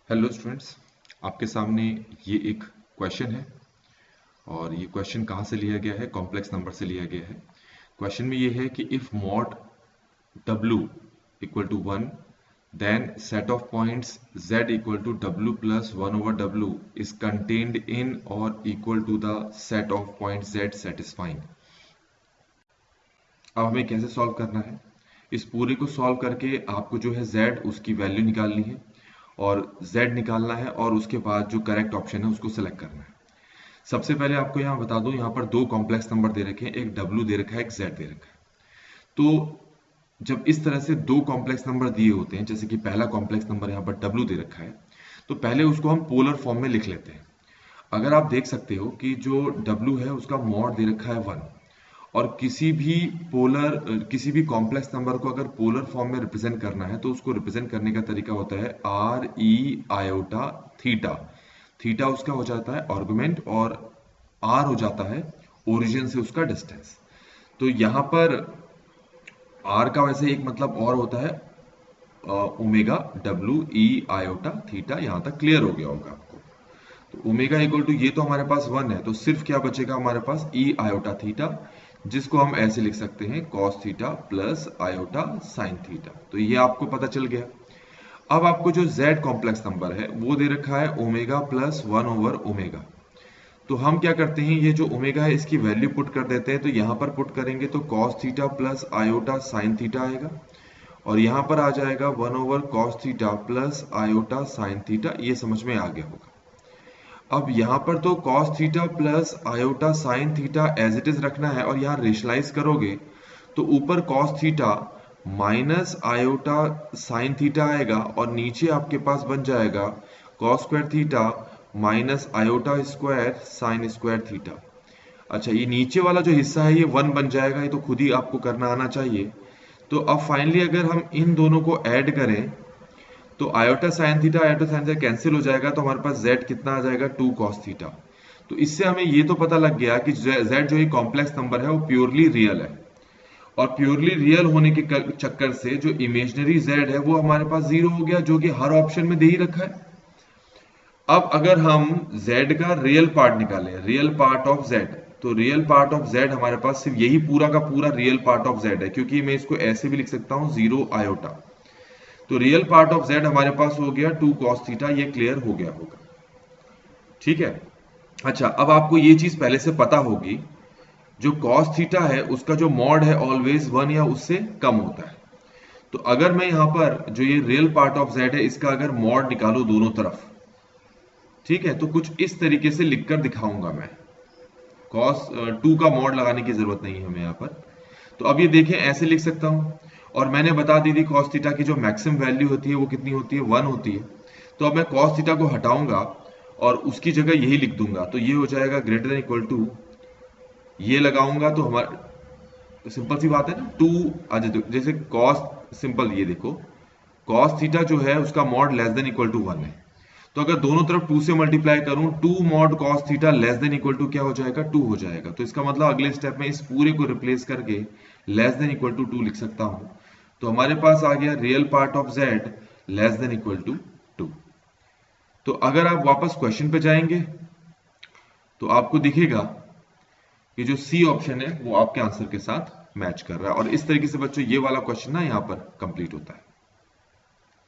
Hello students, आपके सामने ये एक क्वेश्चन है और ये क्वेश्चन कहाँ से लिया गया है? कॉम्प्लेक्स नंबर से लिया गया है। क्वेश्चन में ये है कि if mod w equal to 1 then set of points z equal to w plus 1 over w is contained in और equal to the set of point z satisfying. अब हमें कैसे सॉल्व करना है? इस पूरे को सॉल्व करके आपको जो है z उसकी वैल्यू निकालनी है और z निकालना है और उसके बाद जो करेक्ट ऑप्शन है उसको सेलेक्ट करना है। सबसे पहले आपको यहाँ बता दूं, यहाँ पर दो कॉम्प्लेक्स नंबर दे रखे हैं, एक w दे रखा है, एक z दे रखा है। तो जब इस तरह से दो कॉम्प्लेक्स नंबर दिए होते हैं, जैसे कि पहला कॉम्प्लेक्स नंबर यहाँ पर w दे रखा है, तो पहले उसको हम पोलर फॉर्म में लिख लेते हैं। अगर आप देख सकते हो कि जो w है उसका मॉड दे रखा है 1 और किसी भी कॉम्प्लेक्स नंबर को अगर पोलर फॉर्म में रिप्रेजेंट करना है तो उसको रिप्रेजेंट करने का तरीका होता है R E iota theta. Theta उसका हो जाता है आर्गुमेंट और आर हो जाता है ओरिजिन से उसका डिस्टेंस। तो यहां पर आर का वैसे एक मतलब और होता है omega W E iota theta. यहां तक क्लियर हो गया होगा आपको। तो ओमेगा इक्वल टू ये तो हमारे पास 1 है, तो सिर्फ क्या बचेगा हमारे पास ई आयोटा थीटा, जिसको हम ऐसे लिख सकते हैं cos theta plus iota sine theta. तो ये आपको पता चल गया। अब आपको जो z कॉम्प्लेक्स नंबर है वो दे रखा है ओमेगा प्लस 1 ओवर ओमेगा। तो हम क्या करते हैं, ये जो ओमेगा है इसकी वैल्यू पुट कर देते हैं। तो यहां पर पुट करेंगे तो cos theta plus iota sine theta आएगा और यहां पर आ जाएगा 1 over cos theta plus iota sine theta. ये समझ में आ गया होगा। अब यहाँ पर तो cos theta plus iota sine theta as it is रखना है और यहाँ रेशनलाइज करोगे तो ऊपर cos theta minus iota sine theta आएगा और नीचे आपके पास बन जाएगा cos square theta minus iota square sine square theta. अच्छा, ये नीचे वाला जो हिस्सा है ये 1 बन जाएगा, ये तो खुद ही आपको करना आना चाहिए। तो अब फाइनली अगर हम इन दोनों को ऐड करें तो आयोटा साइन थीटा कैंसिल हो जाएगा, तो हमारे पास z कितना आ जाएगा 2 cos थीटा। तो इससे हमें ये तो पता लग गया कि z जो ये कॉम्प्लेक्स नंबर है वो प्योरली रियल है और प्योरली रियल होने के चक्कर से जो इमेजिनरी z है वो हमारे पास 0 हो गया, जो कि हर ऑप्शन में दे ही रखा है। अब अगर हम z का रियल पार्ट निकालें, रियल पार्ट ऑफ z, तो रियल पार्ट ऑफ z हमारे पास सिर्फ यही पूरा का पूरा रियल पार्ट ऑफ z है, क्योंकि मैं इसको ऐसे भी लिख सकता हूं 0 आयोटा। तो रियल पार्ट ऑफ z हमारे पास हो गया 2 cos थीटा। ये क्लियर हो गया होगा, ठीक है। अच्छा, अब आपको ये चीज पहले से पता होगी, जो cos थीटा है उसका जो मॉड है ऑलवेज 1 या उससे कम होता है। तो अगर मैं यहां पर जो ये रियल पार्ट ऑफ z है इसका अगर मॉड निकालू दोनों तरफ, ठीक है, तो कुछ इस तरीके से लिखकर दिखाऊंगा मैं। cos 2 का मॉड लगाने की जरूरत नहीं है हमें यहां पर। तो अब ये देखें, ऐसे लिख सकता हूं और मैंने बता दी थी cos थीटा की जो मैक्सिमम वैल्यू होती है वो कितनी होती है, 1 होती है। तो अब मैं cos थीटा को हटाऊंगा और उसकी जगह यही लिख दूंगा, तो ये हो जाएगा ग्रेटर देन इक्वल टू, ये लगाऊंगा तो हमारा सिंपल सी बात है ना 2। अच्छा, जैसे cos सिंपल, ये देखो cos थीटा जो है उसका mod less than equal to 1 है, तो अगर दोनों तरफ 2 से मल्टीप्लाई करूं 2 mod cos theta less than equal to क्या हो जाएगा, 2 हो जाएगा। तो इसका मतलब अगले स्टेप में इस पूरे को रिप्लेस करके लेस देन इक्वल टू 2 लिख सकता हूं। तो हमारे पास आ गया real part of z less than equal to 2। तो अगर आप वापस क्वेश्चन पे जाएंगे तो आपको दिखेगा कि जो सी ऑप्शन है वो आपके आंसर के साथ मैच कर रहा है। और इस तरीके से बच्चों ये वाला क्वेश्चन ना यहां पर कंप्लीट होता है।